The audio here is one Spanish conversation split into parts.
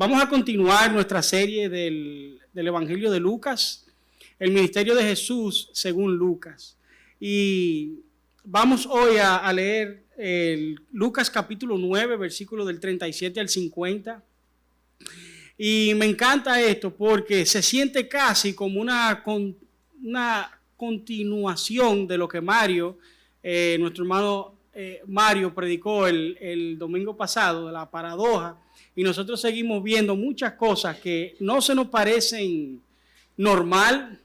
Vamos a continuar nuestra serie del Evangelio de Lucas, el ministerio de Jesús según Lucas. Y vamos hoy a leer Lucas capítulo 9, versículos del 37 al 50. Y me encanta esto porque se siente casi como una continuación de lo que Mario, nuestro hermano Mario, predicó el domingo pasado, de la paradoja. Y nosotros seguimos viendo muchas cosas que no se nos parecen normal,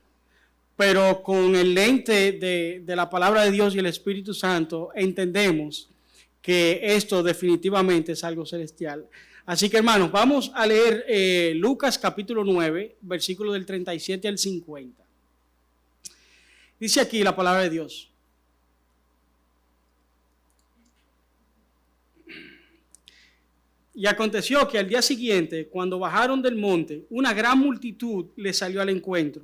pero con el lente de la palabra de Dios y el Espíritu Santo entendemos que esto definitivamente es algo celestial. Así que, hermanos, vamos a leer Lucas capítulo 9, versículos del 37 al 50. Dice aquí la palabra de Dios. Y aconteció que al día siguiente, cuando bajaron del monte, una gran multitud les salió al encuentro.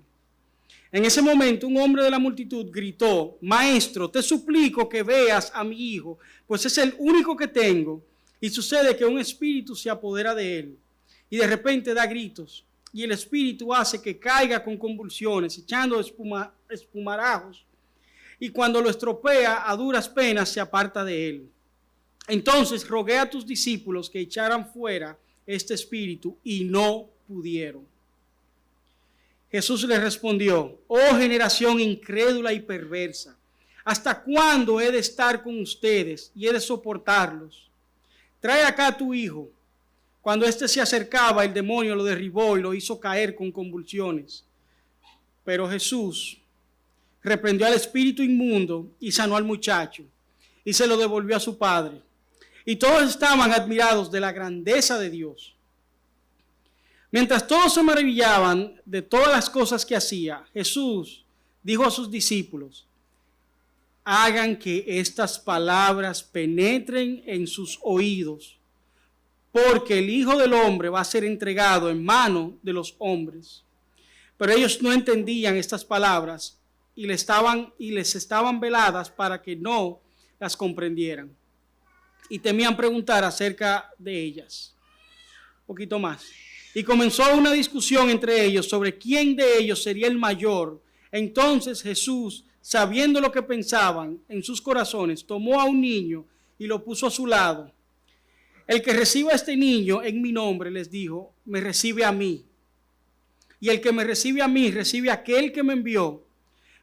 En ese momento, un hombre de la multitud gritó: Maestro, te suplico que veas a mi hijo, pues es el único que tengo. Y sucede que un espíritu se apodera de él. Y de repente da gritos. Y el espíritu hace que caiga con convulsiones, echando espumarajos. Y cuando lo estropea, a duras penas se aparta de él. Entonces rogué a tus discípulos que echaran fuera este espíritu y no pudieron. Jesús les respondió: Oh generación incrédula y perversa, ¿hasta cuándo he de estar con ustedes y he de soportarlos? Trae acá a tu hijo. Cuando éste se acercaba, el demonio lo derribó y lo hizo caer con convulsiones. Pero Jesús reprendió al espíritu inmundo y sanó al muchacho y se lo devolvió a su padre. Y todos estaban admirados de la grandeza de Dios. Mientras todos se maravillaban de todas las cosas que hacía, Jesús dijo a sus discípulos: hagan que estas palabras penetren en sus oídos, porque el Hijo del Hombre va a ser entregado en manos de los hombres. Pero ellos no entendían estas palabras y les estaban veladas para que no las comprendieran. Y temían preguntar acerca de ellas. Un poquito más. Y comenzó una discusión entre ellos sobre quién de ellos sería el mayor. Entonces Jesús, sabiendo lo que pensaban en sus corazones, tomó a un niño y lo puso a su lado. El que reciba a este niño en mi nombre, les dijo, me recibe a mí. Y el que me recibe a mí, recibe a aquel que me envió.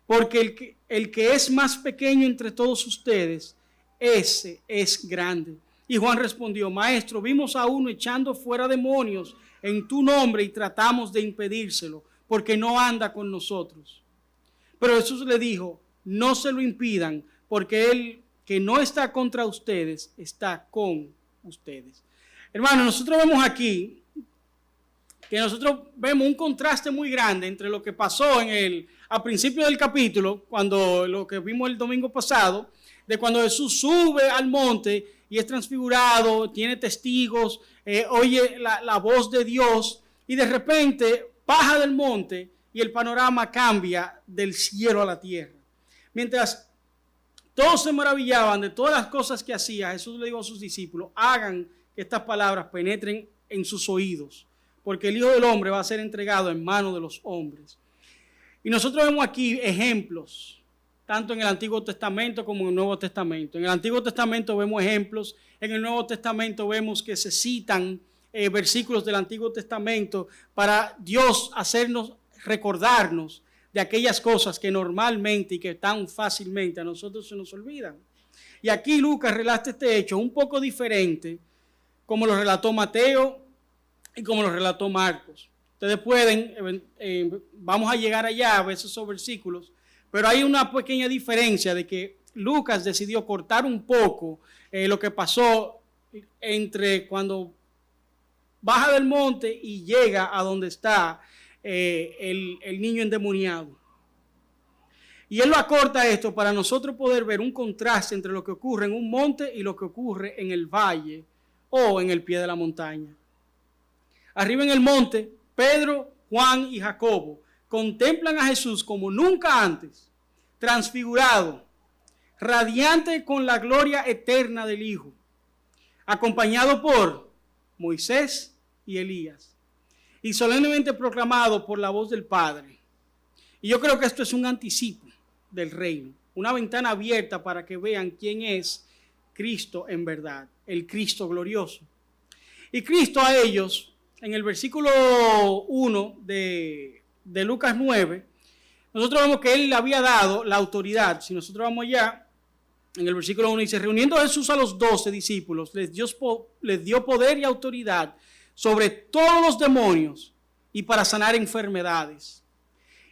Porque el que es más pequeño entre todos ustedes, ese es grande. Y Juan respondió: Maestro, vimos a uno echando fuera demonios en tu nombre y tratamos de impedírselo, porque no anda con nosotros. Pero Jesús le dijo: no se lo impidan, porque él que no está contra ustedes, está con ustedes. Hermanos, nosotros vemos aquí que nosotros vemos un contraste muy grande entre lo que pasó al principio del capítulo, cuando lo que vimos el domingo pasado, de cuando Jesús sube al monte y es transfigurado, tiene testigos, oye la voz de Dios, y de repente baja del monte y el panorama cambia del cielo a la tierra. Mientras todos se maravillaban de todas las cosas que hacía, Jesús le dijo a sus discípulos: hagan que estas palabras penetren en sus oídos, porque el Hijo del Hombre va a ser entregado en manos de los hombres. Y nosotros vemos aquí ejemplos, tanto en el Antiguo Testamento como en el Nuevo Testamento. En el Antiguo Testamento vemos ejemplos, en el Nuevo Testamento vemos que se citan versículos del Antiguo Testamento para Dios hacernos recordarnos de aquellas cosas que normalmente y que tan fácilmente a nosotros se nos olvidan. Y aquí Lucas relata este hecho un poco diferente, como lo relató Mateo y como lo relató Marcos. Ustedes pueden, vamos a llegar allá a ver esos versículos, pero hay una pequeña diferencia de que Lucas decidió cortar un poco lo que pasó entre cuando baja del monte y llega a donde está el niño endemoniado. Y él lo acorta esto para nosotros poder ver un contraste entre lo que ocurre en un monte y lo que ocurre en el valle o en el pie de la montaña. Arriba en el monte, Pedro, Juan y Jacobo contemplan a Jesús como nunca antes, transfigurado, radiante con la gloria eterna del Hijo, acompañado por Moisés, y Elías, y solemnemente proclamado por la voz del Padre. Y yo creo que esto es un anticipo del reino, una ventana abierta para que vean quién es Cristo en verdad, el Cristo glorioso. Y Cristo a ellos, en el versículo 1 de Lucas 9, nosotros vemos que Él le había dado la autoridad. Si nosotros vamos allá, en el versículo 1 dice, reuniendo a Jesús a los 12 discípulos, les dio poder y autoridad sobre todos los demonios y para sanar enfermedades.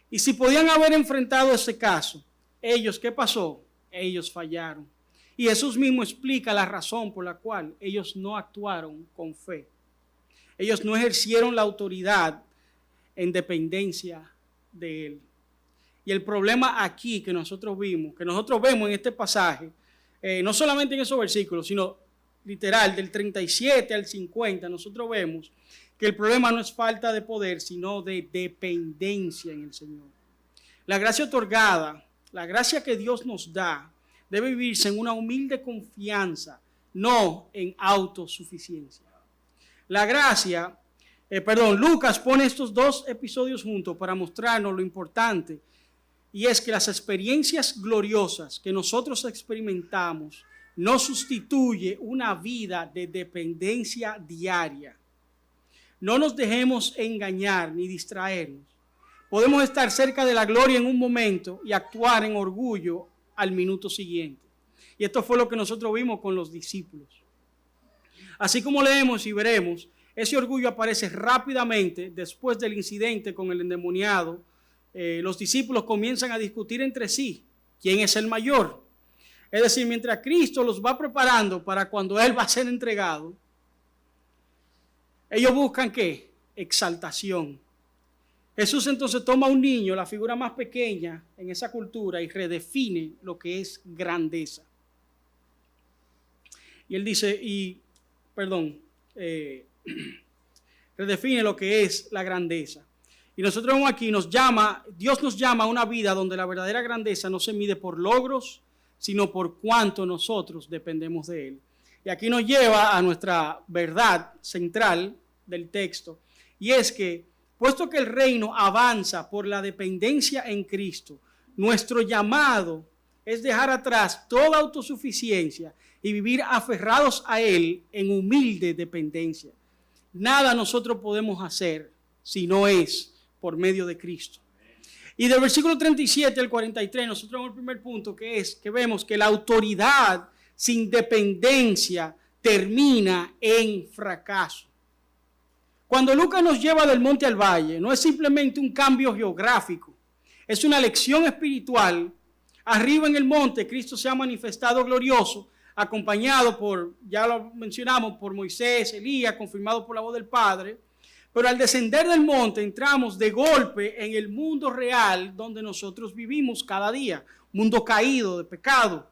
Y si podían haber enfrentado ese caso, ellos, ¿qué pasó? Ellos fallaron. Y Jesús mismo explica la razón por la cual ellos no actuaron con fe. Ellos no ejercieron la autoridad en dependencia de Él. Y el problema aquí que nosotros vemos en este pasaje, no solamente en esos versículos, sino literal, del 37 al 50, nosotros vemos que el problema no es falta de poder, sino de dependencia en el Señor. La gracia otorgada, la gracia que Dios nos da, debe vivirse en una humilde confianza, no en autosuficiencia. La gracia, Lucas pone estos dos episodios juntos para mostrarnos lo importante, y es que las experiencias gloriosas que nosotros experimentamos no sustituye una vida de dependencia diaria. No nos dejemos engañar ni distraernos. Podemos estar cerca de la gloria en un momento y actuar en orgullo al minuto siguiente. Y esto fue lo que nosotros vimos con los discípulos. Así como leemos y veremos, ese orgullo aparece rápidamente después del incidente con el endemoniado. Los discípulos comienzan a discutir entre sí quién es el mayor. Es decir, mientras Cristo los va preparando para cuando Él va a ser entregado, ellos buscan ¿qué? Exaltación. Jesús entonces toma a un niño, la figura más pequeña en esa cultura, y redefine lo que es grandeza. Y Él dice, redefine lo que es la grandeza. Y nosotros vemos aquí, Dios nos llama a una vida donde la verdadera grandeza no se mide por logros, sino por cuánto nosotros dependemos de Él. Y aquí nos lleva a nuestra verdad central del texto, y es que, puesto que el reino avanza por la dependencia en Cristo, nuestro llamado es dejar atrás toda autosuficiencia y vivir aferrados a Él en humilde dependencia. Nada nosotros podemos hacer si no es por medio de Cristo. Y del versículo 37 al 43, nosotros vemos el primer punto, que vemos que la autoridad sin dependencia termina en fracaso. Cuando Lucas nos lleva del monte al valle, no es simplemente un cambio geográfico, es una lección espiritual. Arriba en el monte, Cristo se ha manifestado glorioso, acompañado por, ya lo mencionamos, por Moisés, Elías, confirmado por la voz del Padre. Pero al descender del monte entramos de golpe en el mundo real donde nosotros vivimos cada día. Mundo caído de pecado,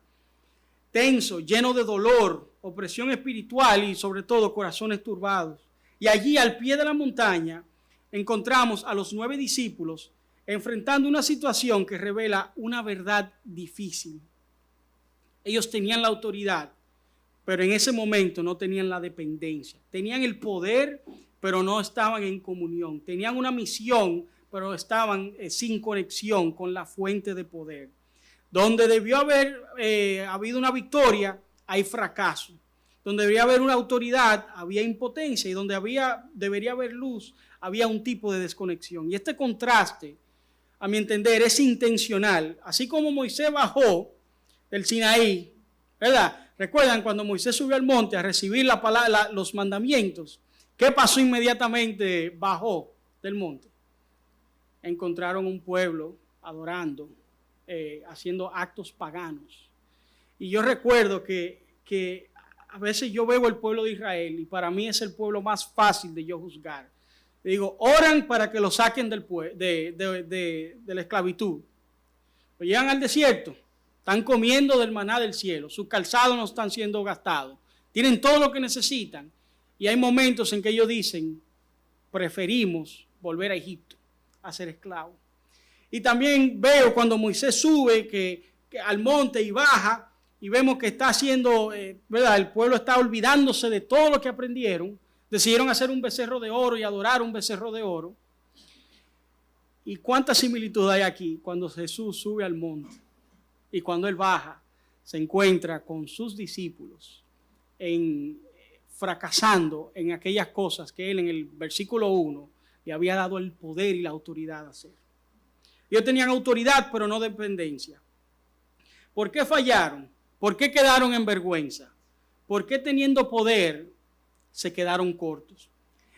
tenso, lleno de dolor, opresión espiritual y sobre todo corazones turbados. Y allí al pie de la montaña encontramos a los 9 discípulos enfrentando una situación que revela una verdad difícil. Ellos tenían la autoridad, pero en ese momento no tenían la dependencia. Tenían el poder, pero no estaban en comunión. Tenían una misión, pero estaban sin conexión con la fuente de poder. Donde debió haber habido una victoria, hay fracaso. Donde debería haber una autoridad, había impotencia. Y donde debería haber luz, había un tipo de desconexión. Y este contraste, a mi entender, es intencional. Así como Moisés bajó del Sinaí, ¿verdad? Recuerdan cuando Moisés subió al monte a recibir los mandamientos. ¿Qué pasó inmediatamente? Bajó del monte. Encontraron un pueblo adorando, haciendo actos paganos. Y yo recuerdo que a veces yo veo el pueblo de Israel y para mí es el pueblo más fácil de yo juzgar. Digo, oran para que lo saquen de la esclavitud. Pues llegan al desierto, están comiendo del maná del cielo, sus calzados no están siendo gastados, tienen todo lo que necesitan. Y hay momentos en que ellos dicen, preferimos volver a Egipto a ser esclavos. Y también veo cuando Moisés sube que al monte y baja, y vemos que está haciendo, ¿verdad? El pueblo está olvidándose de todo lo que aprendieron, Decidieron hacer un becerro de oro y adorar un becerro de oro. ¿Y cuánta similitud hay aquí cuando Jesús sube al monte y cuando Él baja se encuentra con sus discípulos fracasando en aquellas cosas que Él en el versículo 1 le había dado el poder y la autoridad a hacer? Ellos tenían autoridad pero no dependencia. ¿Por qué fallaron? ¿Por qué quedaron en vergüenza? ¿Por qué teniendo poder se quedaron cortos?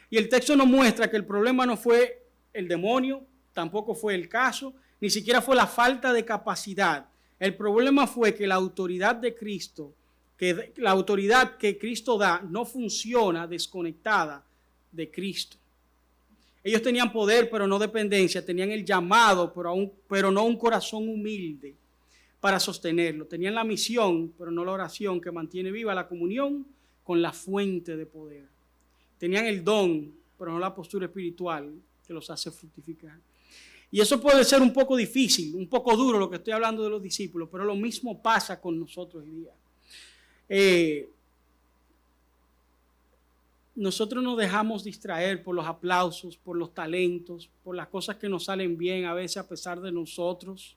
Y el texto nos muestra que el problema no fue el demonio, tampoco fue el caso, ni siquiera fue la falta de capacidad. El problema fue que la autoridad de Cristo, que la autoridad que Cristo da no funciona desconectada de Cristo. Ellos tenían poder pero no dependencia, tenían el llamado pero no un corazón humilde para sostenerlo. Tenían la misión pero no la oración que mantiene viva la comunión con la fuente de poder. Tenían el don pero no la postura espiritual que los hace fructificar. Y eso puede ser un poco difícil, un poco duro lo que estoy hablando de los discípulos, pero lo mismo pasa con nosotros hoy día. Nosotros nos dejamos distraer por los aplausos, por los talentos, por las cosas que nos salen bien a veces a pesar de nosotros.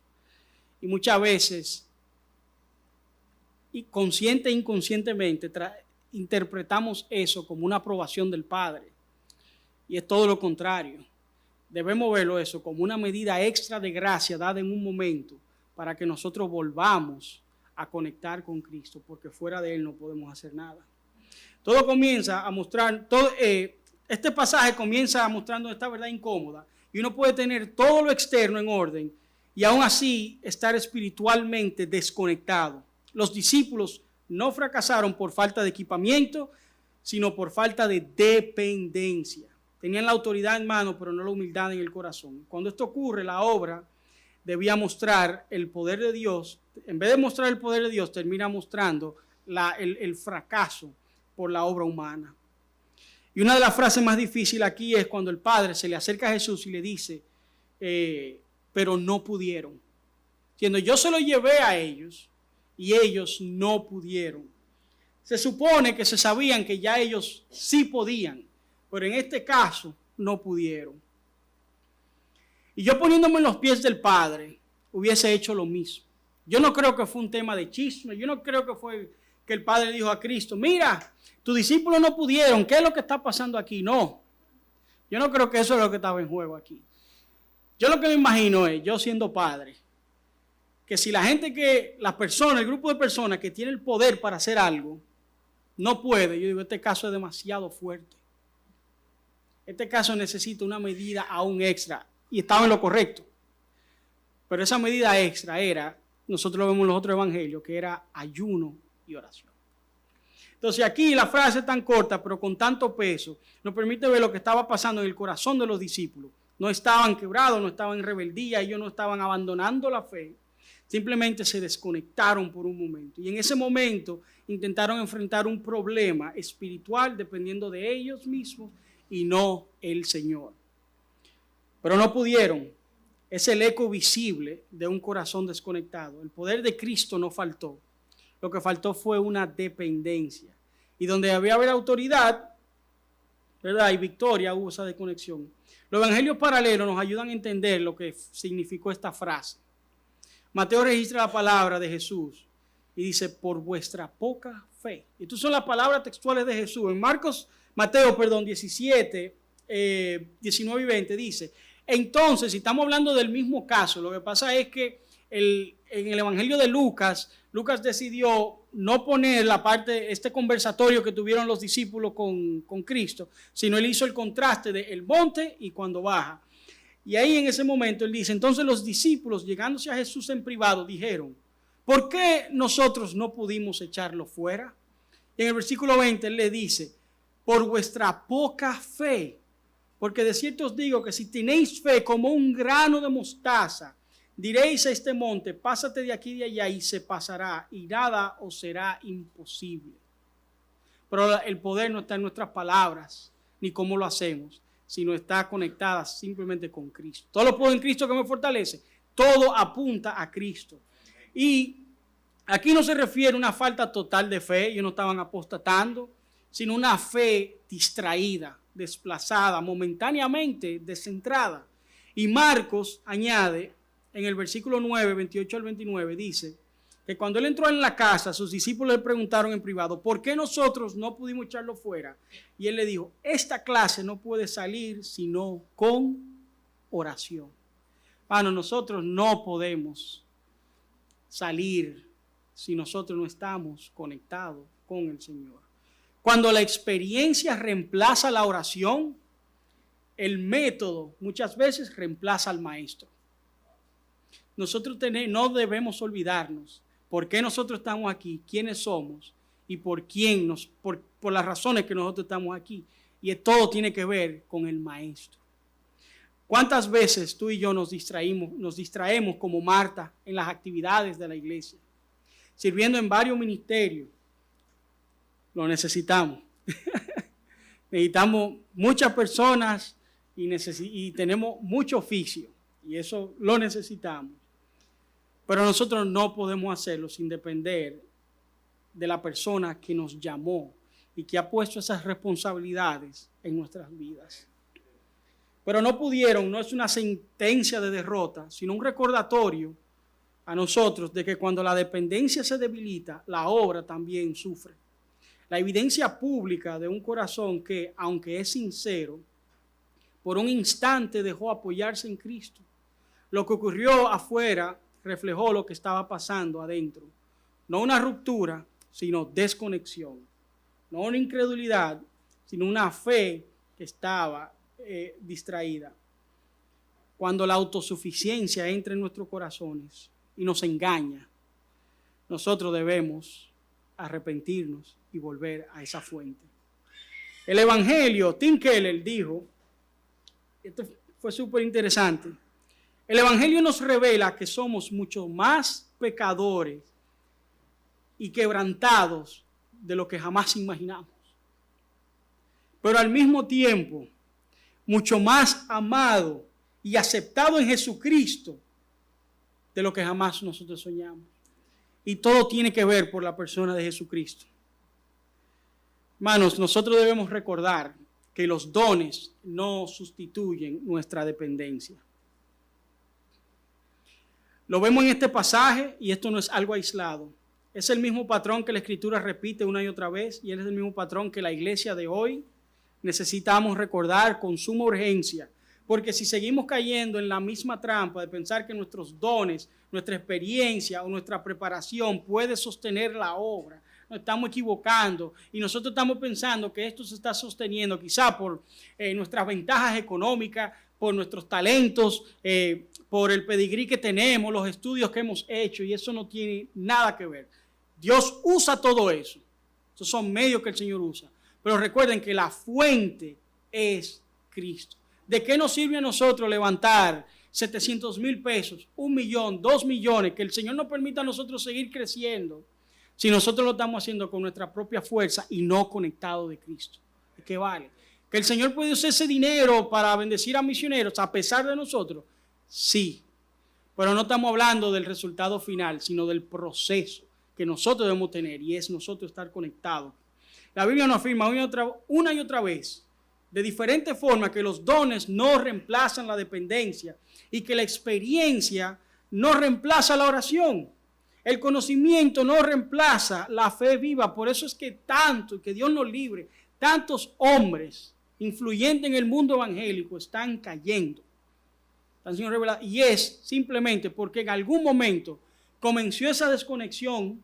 Y muchas veces, y consciente e inconscientemente, interpretamos eso como una aprobación del Padre. Y es todo lo contrario. Debemos verlo eso como una medida extra de gracia dada en un momento para que nosotros volvamos a conectar con Cristo, porque fuera de Él no podemos hacer nada. Todo comienza a mostrar, este pasaje comienza mostrando esta verdad incómoda y uno puede tener todo lo externo en orden y aún así estar espiritualmente desconectado. Los discípulos no fracasaron por falta de equipamiento, sino por falta de dependencia. Tenían la autoridad en mano, pero no la humildad en el corazón. Cuando esto ocurre, la obra debía mostrar el poder de Dios. En vez de mostrar el poder de Dios, termina mostrando el fracaso por la obra humana. Y una de las frases más difíciles aquí es cuando el Padre se le acerca a Jesús y le dice, pero no pudieron. Diciendo, yo se lo llevé a ellos y ellos no pudieron. Se supone que se sabían que ya ellos sí podían, pero en este caso no pudieron. Y yo poniéndome en los pies del Padre, hubiese hecho lo mismo. Yo no creo que fue un tema de chisme, yo no creo que fue que el Padre dijo a Cristo, mira, tus discípulos no pudieron, ¿qué es lo que está pasando aquí? No, yo no creo que eso es lo que estaba en juego aquí. Yo lo que me imagino es, yo siendo padre, que si la gente las personas, el grupo de personas que tiene el poder para hacer algo, no puede, yo digo, este caso es demasiado fuerte. Este caso necesita una medida aún extra y estaba en lo correcto. Pero esa medida extra era, nosotros lo vemos en los otros evangelios, que era ayuno y oración. Entonces aquí la frase es tan corta, pero con tanto peso, nos permite ver lo que estaba pasando en el corazón de los discípulos. No estaban quebrados, no estaban en rebeldía, ellos no estaban abandonando la fe. Simplemente se desconectaron por un momento. Y en ese momento intentaron enfrentar un problema espiritual dependiendo de ellos mismos y no el Señor. Pero no pudieron. Es el eco visible de un corazón desconectado. El poder de Cristo no faltó. Lo que faltó fue una dependencia. Y donde había autoridad, ¿verdad? Y victoria, hubo esa desconexión. Los evangelios paralelos nos ayudan a entender lo que significó esta frase. Mateo registra la palabra de Jesús y dice, por vuestra poca fe. Estas son las palabras textuales de Jesús. En Mateo 17, 19 y 20 dice, entonces, si estamos hablando del mismo caso, lo que pasa es que en el evangelio de Lucas decidió no poner la parte, este conversatorio que tuvieron los discípulos con Cristo, sino él hizo el contraste del monte y cuando baja. Y ahí en ese momento él dice, entonces los discípulos llegándose a Jesús en privado dijeron, ¿por qué nosotros no pudimos echarlo fuera? Y en el versículo 20 él le dice, por vuestra poca fe, porque de cierto os digo que si tenéis fe como un grano de mostaza, diréis a este monte, pásate de aquí y de allá y se pasará y nada os será imposible. Pero el poder no está en nuestras palabras ni cómo lo hacemos, sino está conectada simplemente con Cristo. Todo lo puedo en Cristo que me fortalece. Todo apunta a Cristo. Y aquí no se refiere a una falta total de fe, ellos no estaban apostatando, sino una fe distraída, desplazada, momentáneamente descentrada. Y Marcos añade en el versículo 9, 28 al 29, dice que cuando él entró en la casa, sus discípulos le preguntaron en privado, ¿por qué nosotros no pudimos echarlo fuera? Y él le dijo, esta clase no puede salir sino con oración. Bueno, nosotros no podemos salir si nosotros no estamos conectados con el Señor. Cuando la experiencia reemplaza la oración, el método muchas veces reemplaza al maestro. Nosotros no debemos olvidarnos por qué nosotros estamos aquí, quiénes somos y por las razones que nosotros estamos aquí. Y todo tiene que ver con el maestro. ¿Cuántas veces tú y yo nos distraemos como Marta en las actividades de la iglesia? Sirviendo en varios ministerios. Lo necesitamos. Necesitamos muchas personas y tenemos mucho oficio. Y eso lo necesitamos. Pero nosotros no podemos hacerlo sin depender de la persona que nos llamó y que ha puesto esas responsabilidades en nuestras vidas. Pero no es una sentencia de derrota, sino un recordatorio a nosotros de que cuando la dependencia se debilita, la obra también sufre. La evidencia pública de un corazón que, aunque es sincero, por un instante dejó apoyarse en Cristo. Lo que ocurrió afuera reflejó lo que estaba pasando adentro. No una ruptura, sino desconexión. No una incredulidad, sino una fe que estaba distraída. Cuando la autosuficiencia entra en nuestros corazones y nos engaña, nosotros debemos arrepentirnos y volver a esa fuente. El Evangelio, Tim Keller dijo, esto fue súper interesante, el Evangelio nos revela que somos mucho más pecadores y quebrantados de lo que jamás imaginamos. Pero al mismo tiempo, mucho más amado y aceptado en Jesucristo de lo que jamás nosotros soñamos. Y todo tiene que ver por la persona de Jesucristo. Hermanos, nosotros debemos recordar que los dones no sustituyen nuestra dependencia. Lo vemos en este pasaje y esto no es algo aislado. Es el mismo patrón que la Escritura repite una y otra vez y es el mismo patrón que la iglesia de hoy necesitamos recordar con suma urgencia. Porque si seguimos cayendo en la misma trampa de pensar que nuestros dones, nuestra experiencia o nuestra preparación puede sostener la obra, nos estamos equivocando y nosotros estamos pensando que esto se está sosteniendo quizá por nuestras ventajas económicas, por nuestros talentos, por el pedigrí que tenemos, los estudios que hemos hecho, y eso no tiene nada que ver. Dios usa todo eso. Esos son medios que el Señor usa. Pero recuerden que la fuente es Cristo. ¿De qué nos sirve a nosotros levantar 700,000 pesos, 1 millón, 2 millones, que el Señor nos permita a nosotros seguir creciendo, si nosotros lo estamos haciendo con nuestra propia fuerza y no conectado de Cristo? ¿De qué vale? ¿Que el Señor puede usar ese dinero para bendecir a misioneros a pesar de nosotros? Sí, pero no estamos hablando del resultado final, sino del proceso que nosotros debemos tener, y es nosotros estar conectados. La Biblia nos afirma una y otra vez, de diferentes formas, que los dones no reemplazan la dependencia y que la experiencia no reemplaza la oración. El conocimiento no reemplaza la fe viva. Por eso es que que Dios nos libre, tantos hombres influyentes en el mundo evangélico están cayendo. Y es simplemente porque en algún momento comenzó esa desconexión,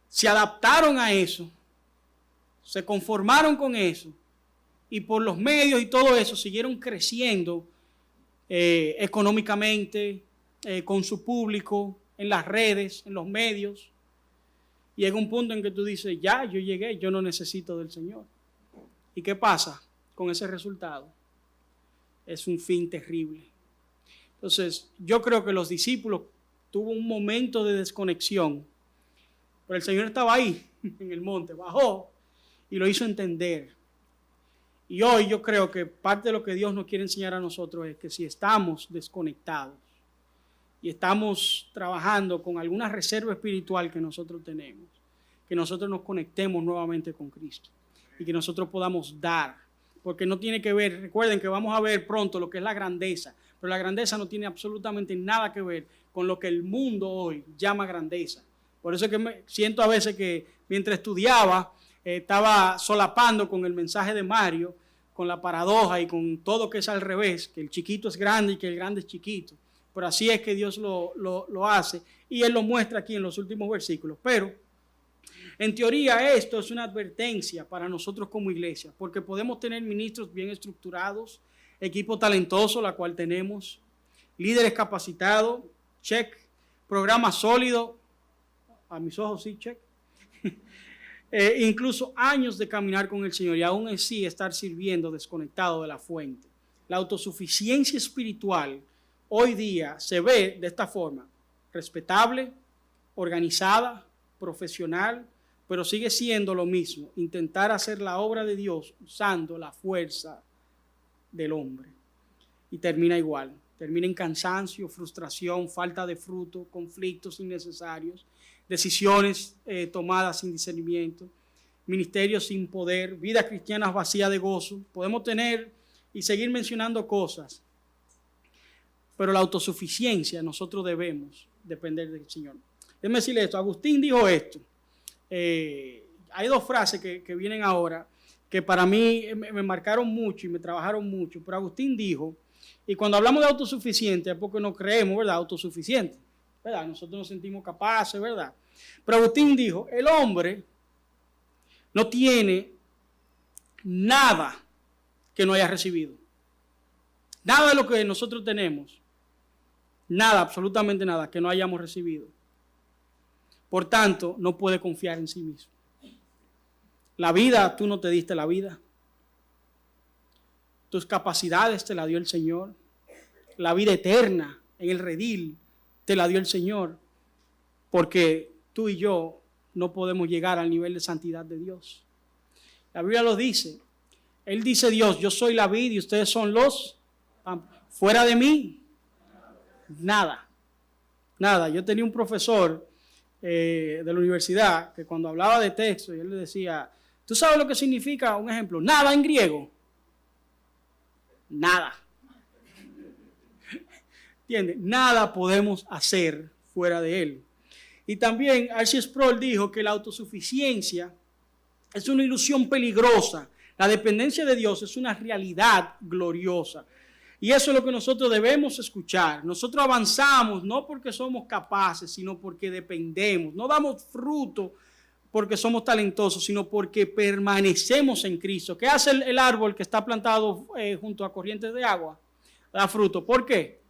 se adaptaron a eso, se conformaron con eso, y por los medios y todo eso siguieron creciendo económicamente, con su público, en las redes, en los medios. Y llega un punto en que tú dices, ya, yo llegué, yo no necesito del Señor. ¿Y qué pasa con ese resultado? Es un fin terrible. Entonces, yo creo que los discípulos tuvo un momento de desconexión, pero el Señor estaba ahí, en el monte, bajó y lo hizo entender. Y hoy yo creo que parte de lo que Dios nos quiere enseñar a nosotros es que si estamos desconectados y estamos trabajando con alguna reserva espiritual que nosotros tenemos, que nosotros nos conectemos nuevamente con Cristo y que nosotros podamos dar, porque no tiene que ver, recuerden que vamos a ver pronto lo que es la grandeza, pero la grandeza no tiene absolutamente nada que ver con lo que el mundo hoy llama grandeza. Por eso es que me siento a veces que mientras estudiaba estaba solapando con el mensaje de Mario, con la paradoja y con todo que es al revés, que el chiquito es grande y que el grande es chiquito. Pero así es que Dios lo hace y Él lo muestra aquí en los últimos versículos. Pero en teoría esto es una advertencia para nosotros como iglesia, porque podemos tener ministros bien estructurados, equipo talentoso, la cual tenemos, líderes capacitados, check, programa sólido, a mis ojos sí, check, incluso años de caminar con el Señor y aún así estar sirviendo desconectado de la fuente. La autosuficiencia espiritual hoy día se ve de esta forma, respetable, organizada, profesional, pero sigue siendo lo mismo, intentar hacer la obra de Dios usando la fuerza del hombre. Y termina igual, termina en cansancio, frustración, falta de fruto, conflictos innecesarios, decisiones tomadas sin discernimiento, ministerios sin poder, vida cristiana vacía de gozo. Podemos tener y seguir mencionando cosas, pero la autosuficiencia nosotros debemos depender del Señor. Déjeme decirle esto, Agustín dijo esto. Hay dos frases que vienen ahora que para mí me marcaron mucho y me trabajaron mucho, pero Agustín dijo, y cuando hablamos de autosuficiente es porque nos creemos, ¿verdad?, autosuficientes, ¿verdad? Nosotros nos sentimos capaces, ¿verdad? Pero Agustín dijo, el hombre no tiene nada que no haya recibido. Nada de lo que nosotros tenemos, nada, absolutamente nada, que no hayamos recibido. Por tanto, no puede confiar en sí mismo. La vida, tú no te diste la vida. Tus capacidades te la dio el Señor. La vida eterna en el redil te la dio el Señor. Porque tú y yo no podemos llegar al nivel de santidad de Dios. La Biblia lo dice. Él dice Dios, yo soy la vid y ustedes son los. Fuera de mí, nada. Nada. Yo tenía un profesor de la universidad que cuando hablaba de texto, y él le decía, ¿tú sabes lo que significa? Un ejemplo, nada en griego. Nada. ¿Entiendes? Nada podemos hacer fuera de él. Y también R.C. Sproul dijo que la autosuficiencia es una ilusión peligrosa. La dependencia de Dios es una realidad gloriosa. Y eso es lo que nosotros debemos escuchar. Nosotros avanzamos no porque somos capaces, sino porque dependemos. No damos fruto porque somos talentosos, sino porque permanecemos en Cristo. ¿Qué hace el árbol que está plantado junto a corrientes de agua? Da fruto. ¿Por qué?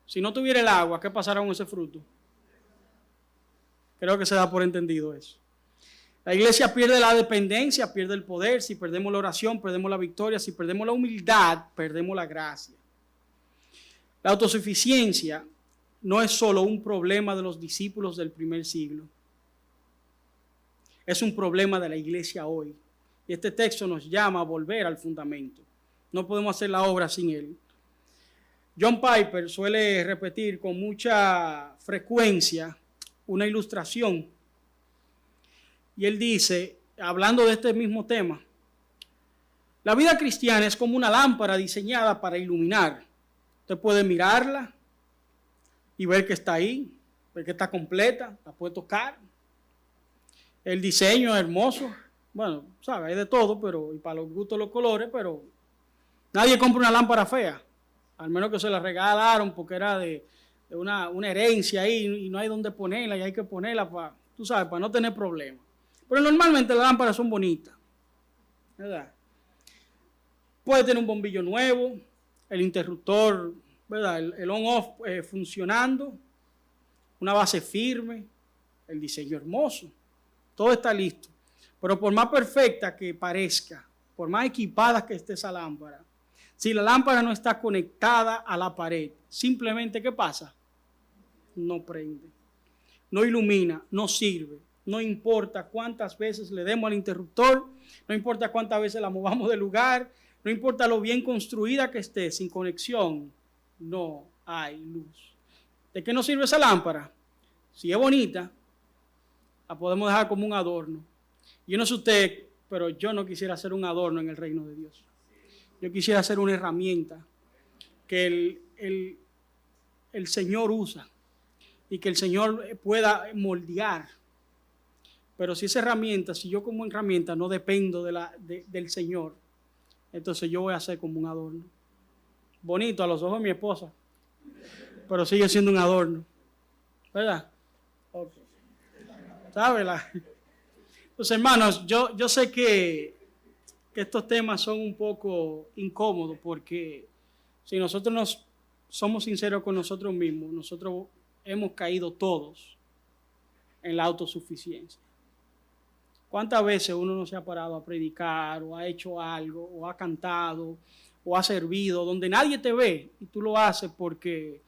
Si no tuviera el agua, ¿qué pasará con ese fruto? Creo que se da por entendido eso. La iglesia pierde la dependencia, pierde el poder. Si perdemos la oración, perdemos la victoria. Si perdemos la humildad, perdemos la gracia. La autosuficiencia no es solo un problema de los discípulos del primer siglo. Es un problema de la iglesia hoy. Y este texto nos llama a volver al fundamento. No podemos hacer la obra sin él. John Piper suele repetir con mucha frecuencia una ilustración. Y él dice, hablando de este mismo tema, la vida cristiana es como una lámpara diseñada para iluminar. Usted puede mirarla y ver que está ahí, ver que está completa, la puede tocar. El diseño es hermoso. Bueno, sabe, hay de todo, pero y para los gustos los colores, pero nadie compra una lámpara fea, al menos que se la regalaron porque era de una herencia ahí y no hay donde ponerla y hay que ponerla para, tú sabes, para no tener problemas. Pero normalmente las lámparas son bonitas, ¿verdad? Puede tener un bombillo nuevo, el interruptor, ¿verdad? El on-off funcionando, una base firme, el diseño hermoso, todo está listo. Pero por más perfecta que parezca, por más equipada que esté esa lámpara, si la lámpara no está conectada a la pared, simplemente, ¿qué pasa? No prende, no ilumina, no sirve. No importa cuántas veces le demos al interruptor, no importa cuántas veces la movamos de lugar, no importa lo bien construida que esté, sin conexión, no hay luz. ¿De qué nos sirve esa lámpara? Si es bonita, la podemos dejar como un adorno. Yo no sé usted, pero yo no quisiera ser un adorno en el reino de Dios. Yo quisiera ser una herramienta que el Señor usa y que el Señor pueda moldear. Pero si esa herramienta, si yo como herramienta no dependo del Señor, entonces yo voy a ser como un adorno. Bonito a los ojos de mi esposa, pero sigue siendo un adorno. ¿Verdad? Okay. ¿Sabe? Entonces, hermanos, yo sé que estos temas son un poco incómodos porque si nosotros somos sinceros con nosotros mismos, nosotros hemos caído todos en la autosuficiencia. ¿Cuántas veces uno no se ha parado a predicar o ha hecho algo o ha cantado o ha servido donde nadie te ve y tú lo haces porque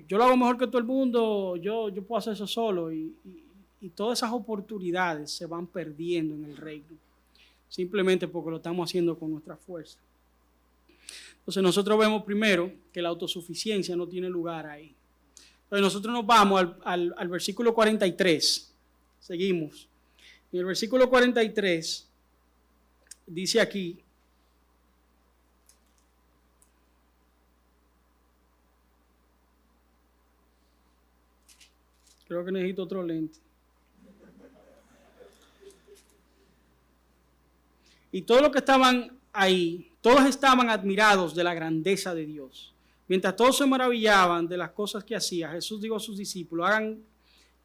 yo lo hago mejor que todo el mundo, yo puedo hacer eso solo y todas esas oportunidades se van perdiendo en el reino simplemente porque lo estamos haciendo con nuestra fuerza? Entonces nosotros vemos primero que la autosuficiencia no tiene lugar ahí. Entonces nosotros nos vamos al versículo 43, seguimos. En el versículo 43 dice aquí: creo que necesito otro lente. Y todos los que estaban ahí, todos estaban admirados de la grandeza de Dios. Mientras todos se maravillaban de las cosas que hacía, Jesús dijo a sus discípulos: hagan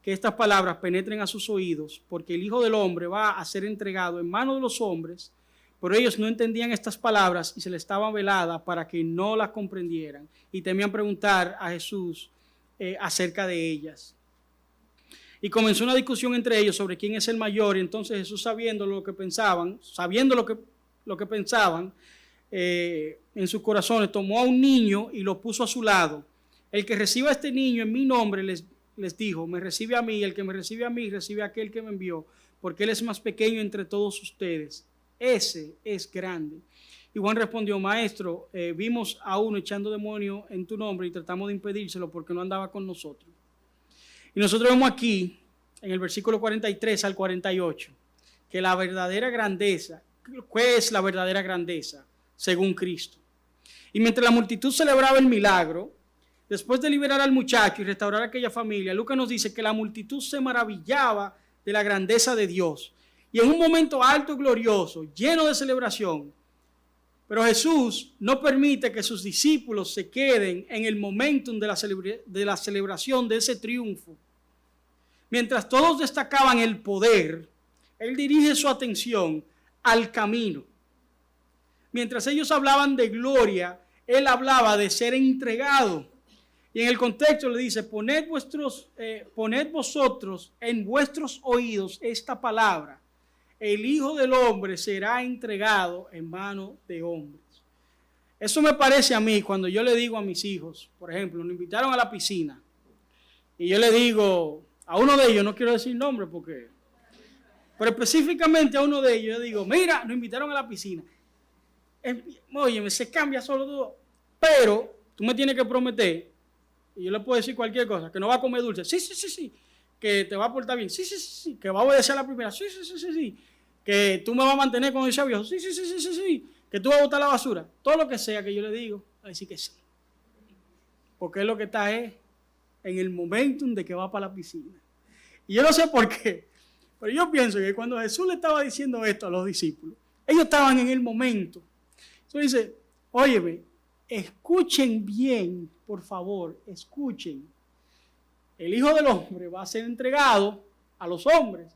que estas palabras penetren a sus oídos, porque el Hijo del Hombre va a ser entregado en manos de los hombres. Pero ellos no entendían estas palabras y se les estaba velada para que no las comprendieran y temían preguntar a Jesús acerca de ellas. Y comenzó una discusión entre ellos sobre quién es el mayor. Y entonces Jesús, sabiendo lo que pensaban en sus corazones, tomó a un niño y lo puso a su lado. El que reciba a este niño en mi nombre, les dijo, me recibe a mí. El que me recibe a mí, recibe a aquel que me envió, porque él es más pequeño entre todos ustedes. Ese es grande. Y Juan respondió: maestro, vimos a uno echando demonio en tu nombre y tratamos de impedírselo porque no andaba con nosotros. Y nosotros vemos aquí, en el versículo 43 al 48, que la verdadera grandeza, ¿qué es la verdadera grandeza? Según Cristo. Y mientras la multitud celebraba el milagro, después de liberar al muchacho y restaurar a aquella familia, Lucas nos dice que la multitud se maravillaba de la grandeza de Dios. Y en un momento alto y glorioso, lleno de celebración, pero Jesús no permite que sus discípulos se queden en el momentum de la celebración de ese triunfo. Mientras todos destacaban el poder, Él dirige su atención al camino. Mientras ellos hablaban de gloria, Él hablaba de ser entregado. Y en el contexto le dice: poned vosotros en vuestros oídos esta palabra. El Hijo del Hombre será entregado en manos de hombres. Eso me parece a mí cuando yo le digo a mis hijos, por ejemplo, nos invitaron a la piscina. Y yo le digo a uno de ellos, no quiero decir nombre pero específicamente a uno de ellos, yo digo: mira, nos invitaron a la piscina. Oye, se cambia solo todo. Pero tú me tienes que prometer, y yo le puedo decir cualquier cosa, que no va a comer dulce. Sí. Que te va a portar bien. Sí. Que va a obedecer a la primera. Sí. Que tú me vas a mantener cuando yo sea viejo. Sí. Que tú vas a botar la basura. Todo lo que sea que yo le digo, va a decir que sí. Porque es lo que está en el momentum de que va para la piscina. Y yo no sé por qué, pero yo pienso que cuando Jesús le estaba diciendo esto a los discípulos, ellos estaban en el momento. Entonces dice: óyeme, escuchen bien, por favor, escuchen. El Hijo del Hombre va a ser entregado a los hombres.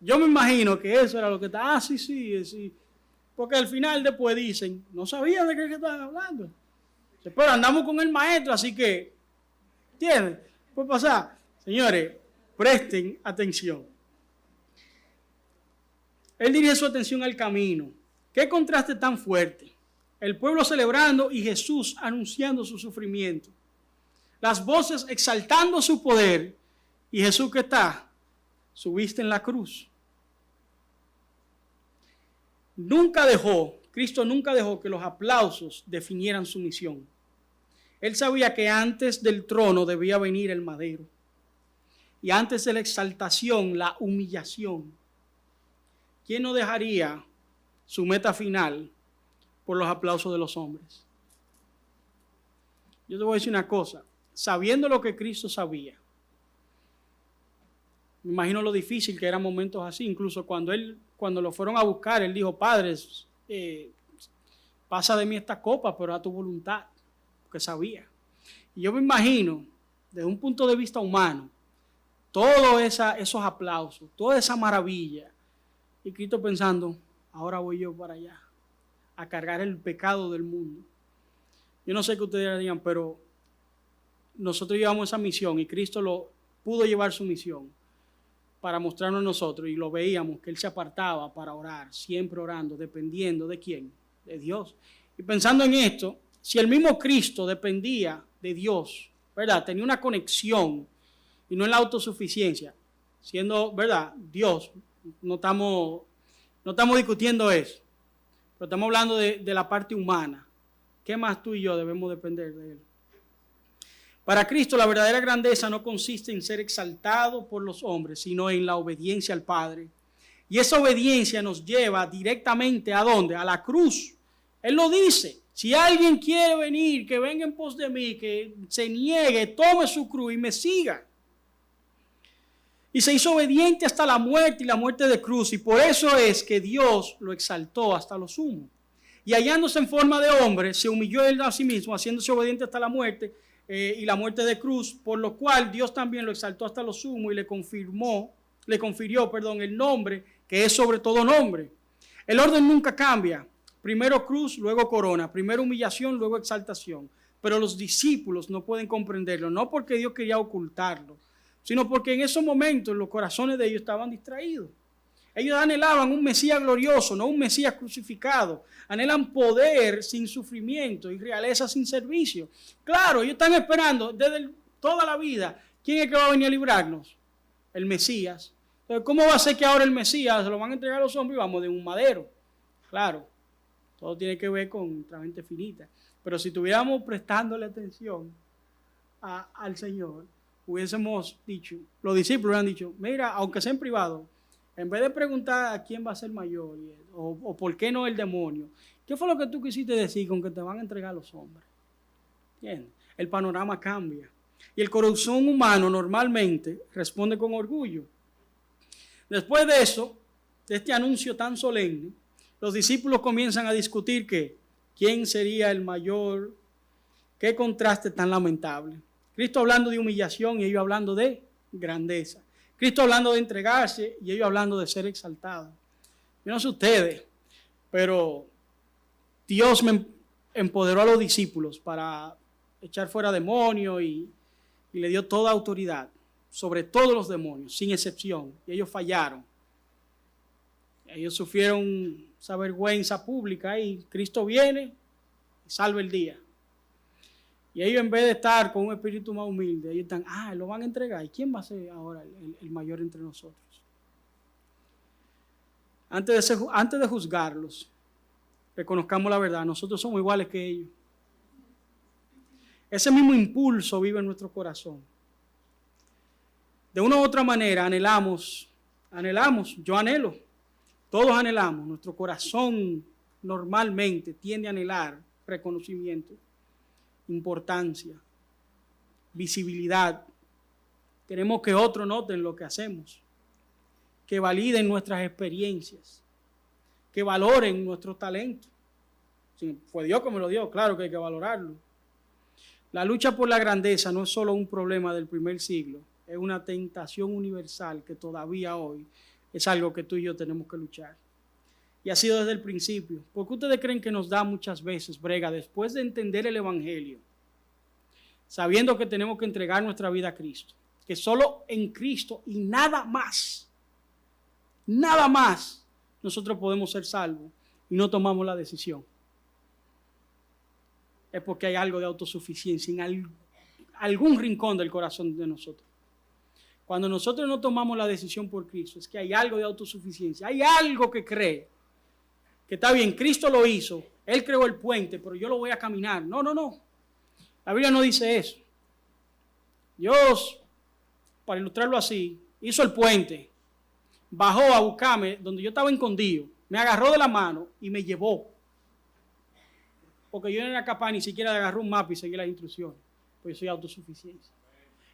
Yo me imagino que eso era lo que está. Sí. Porque al final después dicen: no sabían de qué estaban hablando. Pero andamos con el maestro, así que, ¿entienden? Puede pasar. Señores, presten atención. Él dirige su atención al camino. ¿Qué contraste tan fuerte? El pueblo celebrando y Jesús anunciando su sufrimiento. Las voces exaltando su poder y Jesús, que está, subiste en la cruz. Cristo nunca dejó que los aplausos definieran su misión. Él sabía que antes del trono debía venir el madero. y antes de la exaltación, la humillación. ¿Quién no dejaría su meta final por los aplausos de los hombres? Yo te voy a decir una cosa, sabiendo lo que Cristo sabía, me imagino lo difícil que eran momentos así, incluso cuando lo fueron a buscar, él dijo, Padre, pasa de mí esta copa, pero a tu voluntad, porque sabía. Y yo me imagino, desde un punto de vista humano, todos esos aplausos, toda esa maravilla, y Cristo pensando, ahora voy yo para allá, a cargar el pecado del mundo. Yo no sé qué ustedes digan, pero nosotros llevamos esa misión y Cristo pudo llevar su misión para mostrarnos a nosotros, y lo veíamos que Él se apartaba para orar, siempre orando, dependiendo de quién, de Dios. Y pensando en esto, si el mismo Cristo dependía de Dios, ¿verdad? Tenía una conexión y no en la autosuficiencia, siendo, ¿verdad? Dios, no estamos discutiendo eso, pero estamos hablando de la parte humana. ¿Qué más tú y yo debemos depender de Él? Para Cristo la verdadera grandeza no consiste en ser exaltado por los hombres, sino en la obediencia al Padre. Y esa obediencia nos lleva directamente ¿a dónde? A la cruz. Él lo dice, si alguien quiere venir, que venga en pos de mí, que se niegue, tome su cruz y me siga. Y se hizo obediente hasta la muerte y la muerte de cruz. Y por eso es que Dios lo exaltó hasta lo sumo. Y hallándose en forma de hombre, se humilló él a sí mismo, haciéndose obediente hasta la muerte y la muerte de cruz, por lo cual Dios también lo exaltó hasta lo sumo y le confirió, el nombre que es sobre todo nombre. El orden nunca cambia. Primero cruz, luego corona. Primero humillación, luego exaltación. Pero los discípulos no pueden comprenderlo, no porque Dios quería ocultarlo, sino porque en esos momentos los corazones de ellos estaban distraídos. Ellos anhelaban un Mesías glorioso, no un Mesías crucificado. Anhelan poder sin sufrimiento y realeza sin servicio. Claro, ellos están esperando desde toda la vida. ¿Quién es que va a venir a librarnos? El Mesías. Entonces, ¿cómo va a ser que ahora el Mesías se lo van a entregar a los hombres y vamos de un madero? Claro, todo tiene que ver con nuestra mente finita. Pero si estuviéramos prestándole atención al Señor, hubiésemos dicho, los discípulos hubieran dicho, mira, aunque sea en privado, en vez de preguntar a quién va a ser mayor o por qué no el demonio, ¿qué fue lo que tú quisiste decir con que te van a entregar los hombres? ¿Entiendes? El panorama cambia. Y el corazón humano normalmente responde con orgullo. Después de eso, de este anuncio tan solemne, los discípulos comienzan a discutir que quién sería el mayor. Qué contraste tan lamentable. Cristo hablando de humillación y ellos hablando de grandeza. Cristo hablando de entregarse y ellos hablando de ser exaltados. Yo no sé ustedes, pero Dios me empoderó a los discípulos para echar fuera demonios y le dio toda autoridad sobre todos los demonios, sin excepción. Y ellos fallaron. Ellos sufrieron esa vergüenza pública y Cristo viene y salva el día. Y ellos, en vez de estar con un espíritu más humilde, ellos están, lo van a entregar. ¿Y quién va a ser ahora el mayor entre nosotros? Antes de juzgarlos, reconozcamos la verdad. Nosotros somos iguales que ellos. Ese mismo impulso vive en nuestro corazón. De una u otra manera anhelamos, yo anhelo, todos anhelamos. Nuestro corazón normalmente tiende a anhelar reconocimiento, importancia, visibilidad. Queremos que otros noten lo que hacemos, que validen nuestras experiencias, que valoren nuestro talento. Si fue Dios que me lo dio, claro que hay que valorarlo. La lucha por la grandeza no es solo un problema del primer siglo, es una tentación universal que todavía hoy es algo que tú y yo tenemos que luchar. Y ha sido desde el principio. ¿Por qué ustedes creen que nos da muchas veces brega después de entender el Evangelio, sabiendo que tenemos que entregar nuestra vida a Cristo? Que solo en Cristo y nada más nosotros podemos ser salvos y no tomamos la decisión. Es porque hay algo de autosuficiencia en algún rincón del corazón de nosotros. Cuando nosotros no tomamos la decisión por Cristo, es que hay algo de autosuficiencia, hay algo que cree que está bien, Cristo lo hizo, Él creó el puente, pero yo lo voy a caminar. No. La Biblia no dice eso. Dios para ilustrarlo así, hizo el puente, bajó a buscarme donde yo estaba escondido, me agarró de la mano y me llevó. Porque yo no era capaz ni siquiera de agarrar un mapa y seguir las instrucciones, porque yo soy autosuficiente.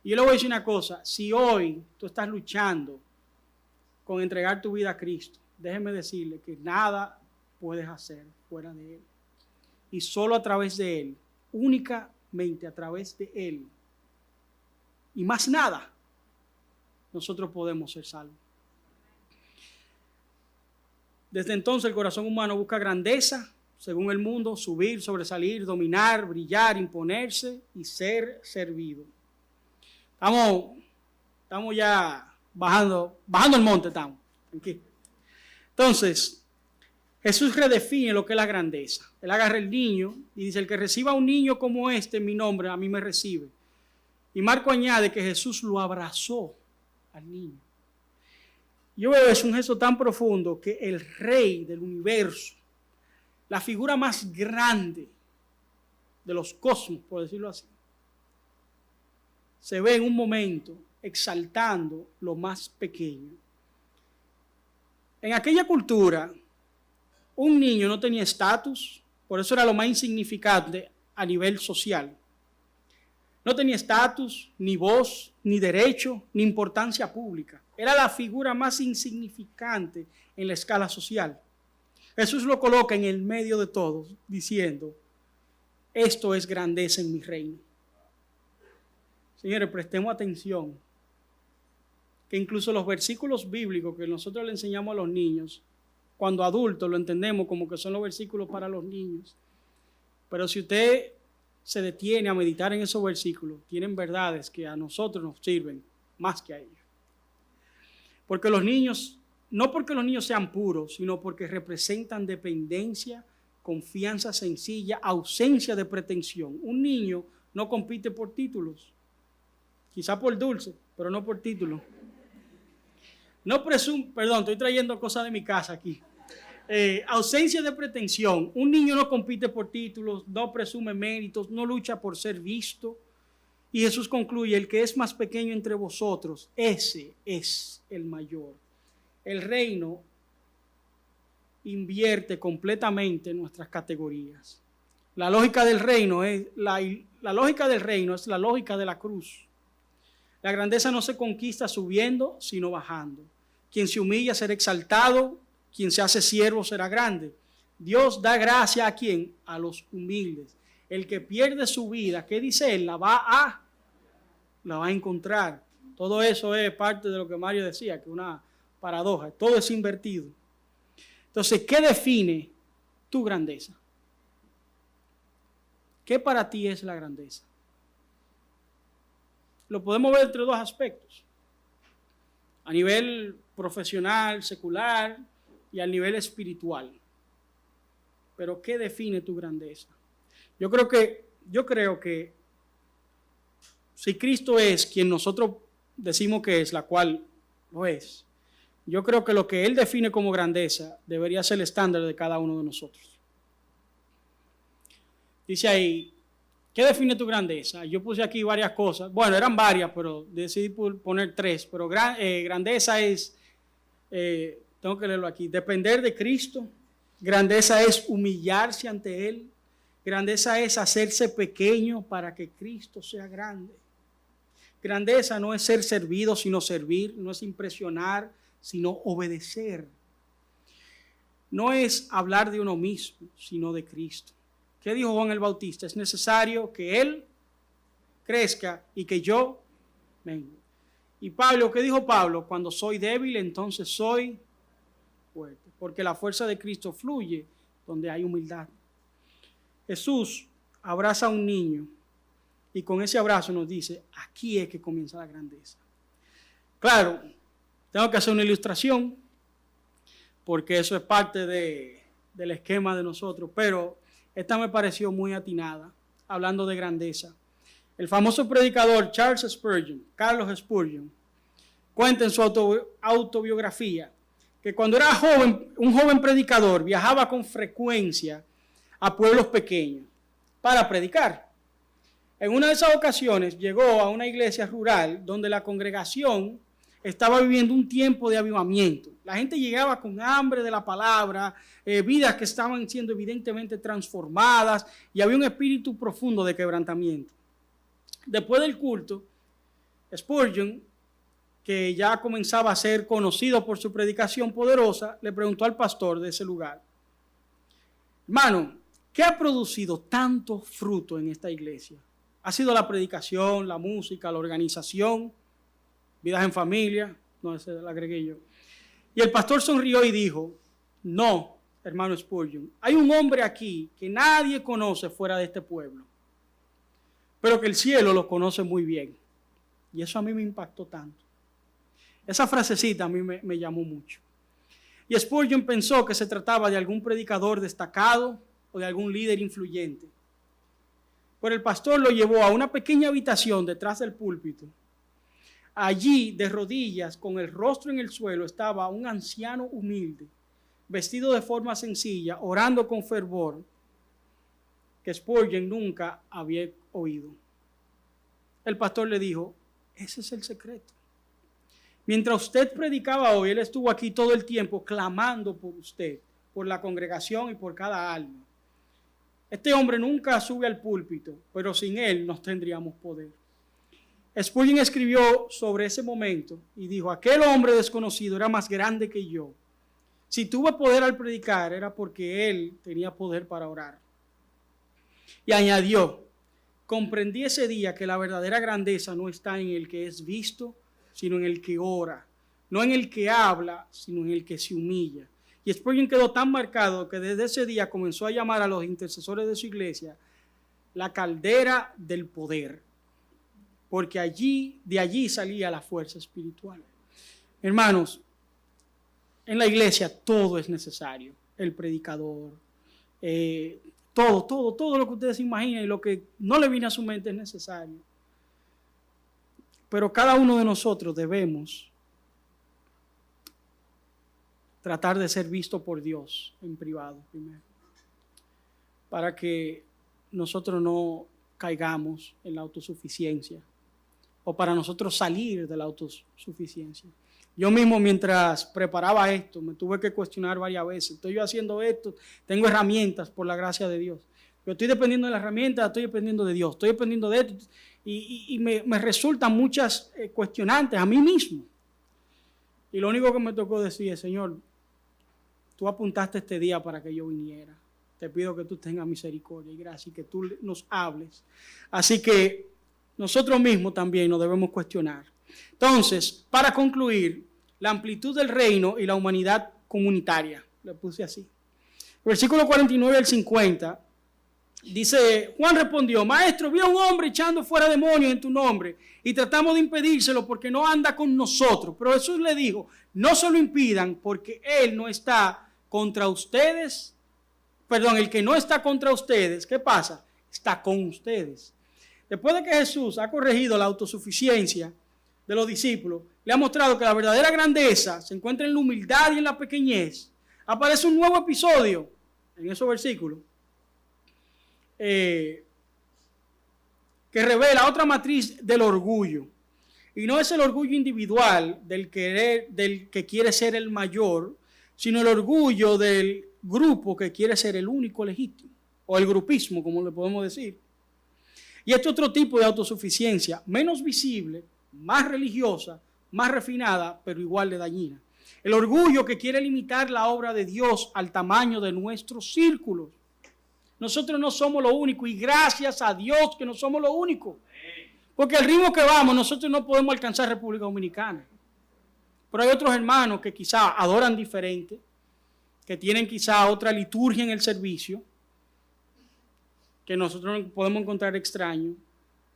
Y yo le voy a decir una cosa, si hoy tú estás luchando con entregar tu vida a Cristo, déjeme decirle que nada puedes hacer fuera de Él. Y solo a través de Él, únicamente a través de Él, y más nada, nosotros podemos ser salvos. Desde entonces el corazón humano busca grandeza, según el mundo, subir, sobresalir, dominar, brillar, imponerse y ser servido. Estamos ya bajando el monte, estamos. Aquí. Entonces, Jesús redefine lo que es la grandeza. Él agarra el niño y dice, el que reciba a un niño como este en mi nombre, a mí me recibe. Y Marco añade que Jesús lo abrazó al niño. Yo veo es un gesto tan profundo que el rey del universo, la figura más grande de los cosmos, por decirlo así, se ve en un momento exaltando lo más pequeño. En aquella cultura, un niño no tenía estatus, por eso era lo más insignificante a nivel social. No tenía estatus, ni voz, ni derecho, ni importancia pública. Era la figura más insignificante en la escala social. Jesús lo coloca en el medio de todos, diciendo, esto es grandeza en mi reino. Señores, prestemos atención, que incluso los versículos bíblicos que nosotros le enseñamos a los niños, cuando adultos lo entendemos como que son los versículos para los niños. Pero si usted se detiene a meditar en esos versículos, tienen verdades que a nosotros nos sirven más que a ellos. Porque los niños, no porque los niños sean puros, sino porque representan dependencia, confianza sencilla, ausencia de pretensión. Un niño no compite por títulos, quizá por dulce, pero no por títulos. No presume, perdón, estoy trayendo cosas de mi casa aquí. Ausencia de pretensión. Un niño no compite por títulos, no presume méritos, no lucha por ser visto. Y Jesús concluye, el que es más pequeño entre vosotros, ese es el mayor. El reino invierte completamente nuestras categorías. La lógica del reino es la lógica de la cruz. La grandeza no se conquista subiendo, sino bajando. Quien se humilla será exaltado, quien se hace siervo será grande. Dios da gracia a quien, a los humildes. El que pierde su vida, ¿qué dice él? La va a encontrar. Todo eso es parte de lo que Mario decía, que es una paradoja. Todo es invertido. Entonces, ¿qué define tu grandeza? ¿Qué para ti es la grandeza? Lo podemos ver entre dos aspectos. A nivel profesional, secular y a nivel espiritual. Pero ¿qué define tu grandeza? Yo creo que si Cristo es quien nosotros decimos que es, la cual lo es, yo creo que lo que Él define como grandeza debería ser el estándar de cada uno de nosotros. Dice ahí, ¿qué define tu grandeza? Yo puse aquí varias cosas. Bueno, eran varias, pero decidí poner tres. Pero grandeza es, tengo que leerlo aquí, depender de Cristo. Grandeza es humillarse ante Él. Grandeza es hacerse pequeño para que Cristo sea grande. Grandeza no es ser servido, sino servir. No es impresionar, sino obedecer. No es hablar de uno mismo, sino de Cristo. ¿Qué dijo Juan el Bautista? Es necesario que Él crezca y que yo mengue. Y Pablo, ¿qué dijo Pablo? Cuando soy débil, entonces soy fuerte. Porque la fuerza de Cristo fluye donde hay humildad. Jesús abraza a un niño y con ese abrazo nos dice, aquí es que comienza la grandeza. Claro, tengo que hacer una ilustración porque eso es parte del esquema de nosotros, pero esta me pareció muy atinada, hablando de grandeza. El famoso predicador Carlos Spurgeon, cuenta en su autobiografía que cuando era joven, un joven predicador viajaba con frecuencia a pueblos pequeños para predicar. En una de esas ocasiones llegó a una iglesia rural donde la congregación estaba viviendo un tiempo de avivamiento. La gente llegaba con hambre de la palabra, vidas que estaban siendo evidentemente transformadas y había un espíritu profundo de quebrantamiento. Después del culto, Spurgeon, que ya comenzaba a ser conocido por su predicación poderosa, le preguntó al pastor de ese lugar: hermano, ¿qué ha producido tanto fruto en esta iglesia? ¿Ha sido la predicación, la música, la organización, vidas en familia? No, ese la agregué yo. Y el pastor sonrió y dijo: no, hermano Spurgeon, hay un hombre aquí que nadie conoce fuera de este pueblo, pero que el cielo lo conoce muy bien. Y eso a mí me impactó tanto. Esa frasecita a mí me llamó mucho. Y Spurgeon pensó que se trataba de algún predicador destacado o de algún líder influyente. Pero el pastor lo llevó a una pequeña habitación detrás del púlpito. Allí, de rodillas, con el rostro en el suelo, estaba un anciano humilde, vestido de forma sencilla, orando con fervor, que Spurgeon nunca había oído. El pastor le dijo: ese es el secreto. Mientras usted predicaba hoy, él estuvo aquí todo el tiempo clamando por usted, por la congregación y por cada alma. Este hombre nunca sube al púlpito, pero sin él no tendríamos poder. Spurgeon escribió sobre ese momento y dijo: aquel hombre desconocido era más grande que yo. Si tuve poder al predicar, era porque él tenía poder para orar. Y añadió: comprendí ese día que la verdadera grandeza no está en el que es visto, sino en el que ora, no en el que habla, sino en el que se humilla. Y Spurgeon quedó tan marcado que desde ese día comenzó a llamar a los intercesores de su iglesia la caldera del poder, porque de allí salía la fuerza espiritual. Hermanos, en la iglesia todo es necesario, el predicador, todo lo que ustedes se imaginen y lo que no le viene a su mente es necesario. Pero cada uno de nosotros debemos tratar de ser visto por Dios en privado primero, para que nosotros no caigamos en la autosuficiencia o para nosotros salir de la autosuficiencia. Yo mismo, mientras preparaba esto, me tuve que cuestionar varias veces: ¿estoy yo haciendo esto? Tengo herramientas por la gracia de Dios. Yo estoy dependiendo de las herramientas, estoy dependiendo de Dios, estoy dependiendo de esto. Y me resultan muchas cuestionantes a mí mismo. Y lo único que me tocó decir es: Señor, tú apuntaste este día para que yo viniera. Te pido que tú tengas misericordia y gracia y que tú nos hables. Así que nosotros mismos también nos debemos cuestionar. Entonces, para concluir, la amplitud del reino y la humanidad comunitaria. Le puse así. Versículo 49 al 50. Dice: Juan respondió: maestro, vi a un hombre echando fuera demonios en tu nombre y tratamos de impedírselo porque no anda con nosotros. Pero Jesús le dijo: no se lo impidan, porque él no está contra ustedes. Perdón, el que no está contra ustedes, ¿qué pasa? Está con ustedes. Después de que Jesús ha corregido la autosuficiencia de los discípulos, le ha mostrado que la verdadera grandeza se encuentra en la humildad y en la pequeñez, aparece un nuevo episodio en esos versículos que revela otra matriz del orgullo. Y no es el orgullo individual del que quiere ser el mayor, sino el orgullo del grupo que quiere ser el único legítimo, o el grupismo, como le podemos decir. Y este otro tipo de autosuficiencia, menos visible, más religiosa, más refinada, pero igual de dañina. El orgullo que quiere limitar la obra de Dios al tamaño de nuestros círculos. Nosotros no somos lo único, y gracias a Dios que no somos lo único. Porque al ritmo que vamos, nosotros no podemos alcanzar República Dominicana. Pero hay otros hermanos que quizá adoran diferente, que tienen quizá otra liturgia en el servicio, que nosotros podemos encontrar extraño,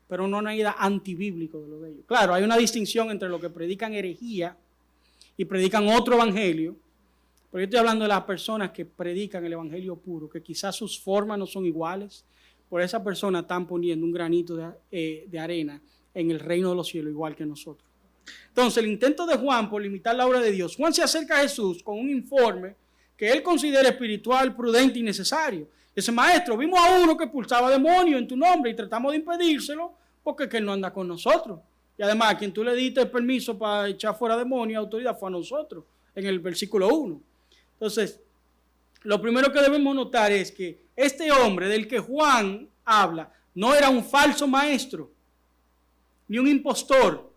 pero no hay nada antibíblico de lo de ellos. Claro, hay una distinción entre los que predican herejía y predican otro evangelio. Pero yo estoy hablando de las personas que predican el evangelio puro, que quizás sus formas no son iguales, por esa persona están poniendo un granito de arena en el reino de los cielos, igual que nosotros. Entonces, el intento de Juan por limitar la obra de Dios, Juan se acerca a Jesús con un informe que él considera espiritual, prudente y necesario. Ese maestro, vimos a uno que expulsaba demonios en tu nombre y tratamos de impedírselo porque es que él no anda con nosotros. Y además, a quien tú le diste el permiso para echar fuera demonios, autoridad fue a nosotros, en el versículo 1. Entonces, lo primero que debemos notar es que este hombre del que Juan habla no era un falso maestro, ni un impostor,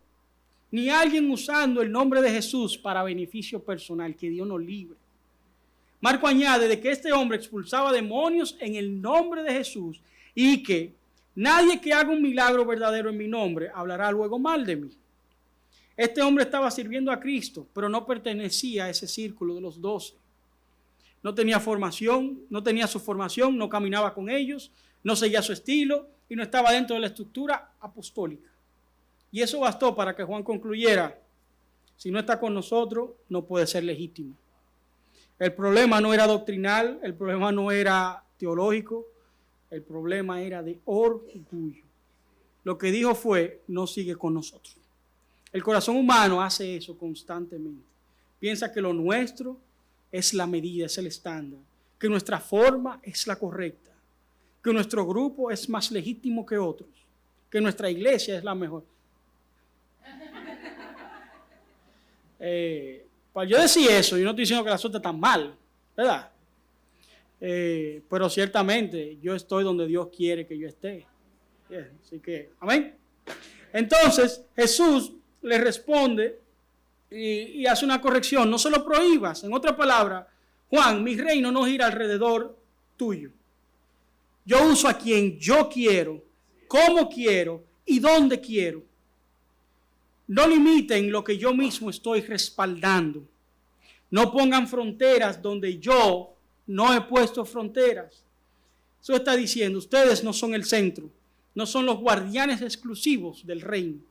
ni alguien usando el nombre de Jesús para beneficio personal, que Dios nos libre. Marco añade de que este hombre expulsaba demonios en el nombre de Jesús y que nadie que haga un milagro verdadero en mi nombre hablará luego mal de mí. Este hombre estaba sirviendo a Cristo, pero no pertenecía a ese círculo de los 12. No tenía formación, no tenía su formación, no caminaba con ellos, no seguía su estilo y no estaba dentro de la estructura apostólica. Y eso bastó para que Juan concluyera, si no está con nosotros, no puede ser legítimo. El problema no era doctrinal, el problema no era teológico, el problema era de orgullo. Lo que dijo fue, no sigue con nosotros. El corazón humano hace eso constantemente. Piensa que lo nuestro es la medida, es el estándar, que nuestra forma es la correcta, que nuestro grupo es más legítimo que otros, que nuestra iglesia es la mejor. Para yo decir eso, yo no estoy diciendo que la suerte está mal, ¿verdad? Pero ciertamente yo estoy donde Dios quiere que yo esté. Así que, amén. Entonces Jesús le responde y hace una corrección. No se lo prohíbas. En otra palabra, Juan, mi reino no gira alrededor tuyo. Yo uso a quien yo quiero, cómo quiero y dónde quiero. No limiten lo que yo mismo estoy respaldando. No pongan fronteras donde yo no he puesto fronteras. Eso está diciendo, ustedes no son el centro, no son los guardianes exclusivos del reino.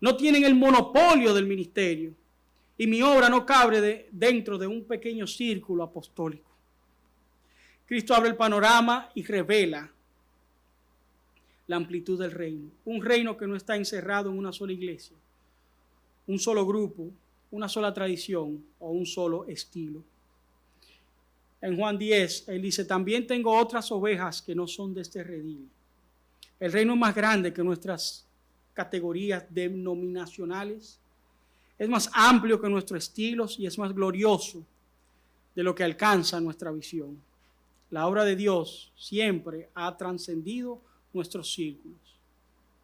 No tienen el monopolio del ministerio y mi obra no cabe dentro de un pequeño círculo apostólico. Cristo abre el panorama y revela la amplitud del reino. Un reino que no está encerrado en una sola iglesia, un solo grupo, una sola tradición o un solo estilo. En Juan 10, él dice, también tengo otras ovejas que no son de este redil. El reino es más grande que nuestras categorías denominacionales, es más amplio que nuestros estilos y es más glorioso de lo que alcanza nuestra visión. La obra de Dios siempre ha trascendido nuestros círculos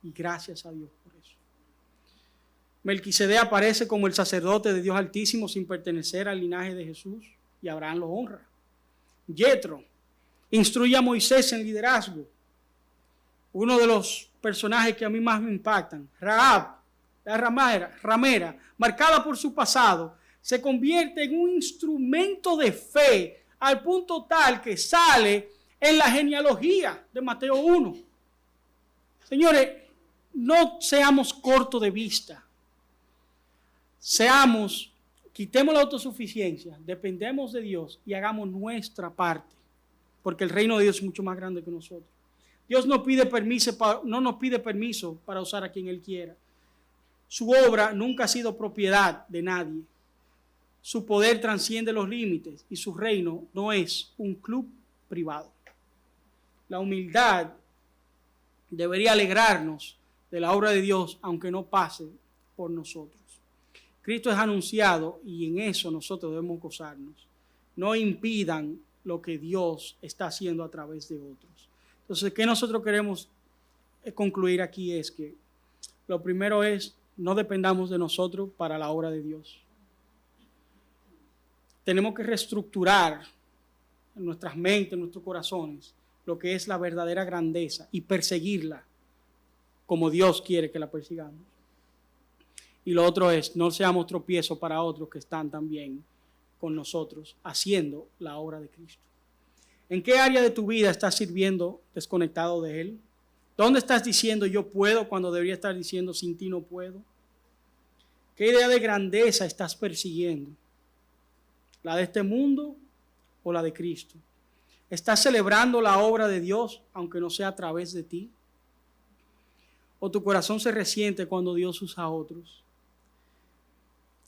y gracias a Dios por eso. Melquisedec aparece como el sacerdote de Dios Altísimo sin pertenecer al linaje de Jesús y Abraham lo honra. Yetro instruye a Moisés en liderazgo. Uno de los personajes que a mí más me impactan, Rahab, la ramera, marcada por su pasado, se convierte en un instrumento de fe al punto tal que sale en la genealogía de Mateo 1. Señores, no seamos cortos de vista. Quitemos la autosuficiencia, dependemos de Dios y hagamos nuestra parte, porque el reino de Dios es mucho más grande que nosotros. Dios no nos pide permiso para usar a quien Él quiera. Su obra nunca ha sido propiedad de nadie. Su poder trasciende los límites y su reino no es un club privado. La humildad debería alegrarnos de la obra de Dios, aunque no pase por nosotros. Cristo es anunciado y en eso nosotros debemos gozarnos. No impidan lo que Dios está haciendo a través de otros. Entonces, ¿qué nosotros queremos concluir aquí? Es que lo primero es, no dependamos de nosotros para la obra de Dios. Tenemos que reestructurar en nuestras mentes, en nuestros corazones, lo que es la verdadera grandeza y perseguirla como Dios quiere que la persigamos. Y lo otro es, no seamos tropiezo para otros que están también con nosotros haciendo la obra de Cristo. ¿En qué área de tu vida estás sirviendo desconectado de Él? ¿Dónde estás diciendo yo puedo cuando debería estar diciendo sin ti no puedo? ¿Qué idea de grandeza estás persiguiendo? ¿La de este mundo o la de Cristo? ¿Estás celebrando la obra de Dios aunque no sea a través de ti? ¿O tu corazón se resiente cuando Dios usa a otros?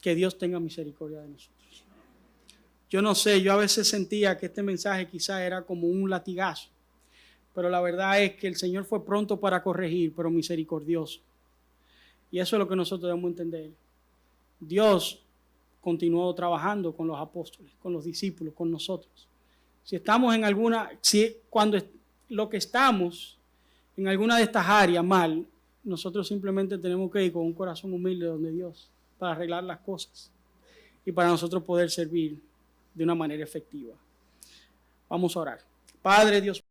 Que Dios tenga misericordia de nosotros. Yo no sé, yo a veces sentía que este mensaje quizá era como un latigazo, pero la verdad es que el Señor fue pronto para corregir, pero misericordioso. Y eso es lo que nosotros debemos entender. Dios continuó trabajando con los apóstoles, con los discípulos, con nosotros. Si estamos en alguna, cuando lo que estamos en alguna de estas áreas mal, nosotros simplemente tenemos que ir con un corazón humilde donde Dios para arreglar las cosas y para nosotros poder servir de una manera efectiva. Vamos a orar. Padre Dios.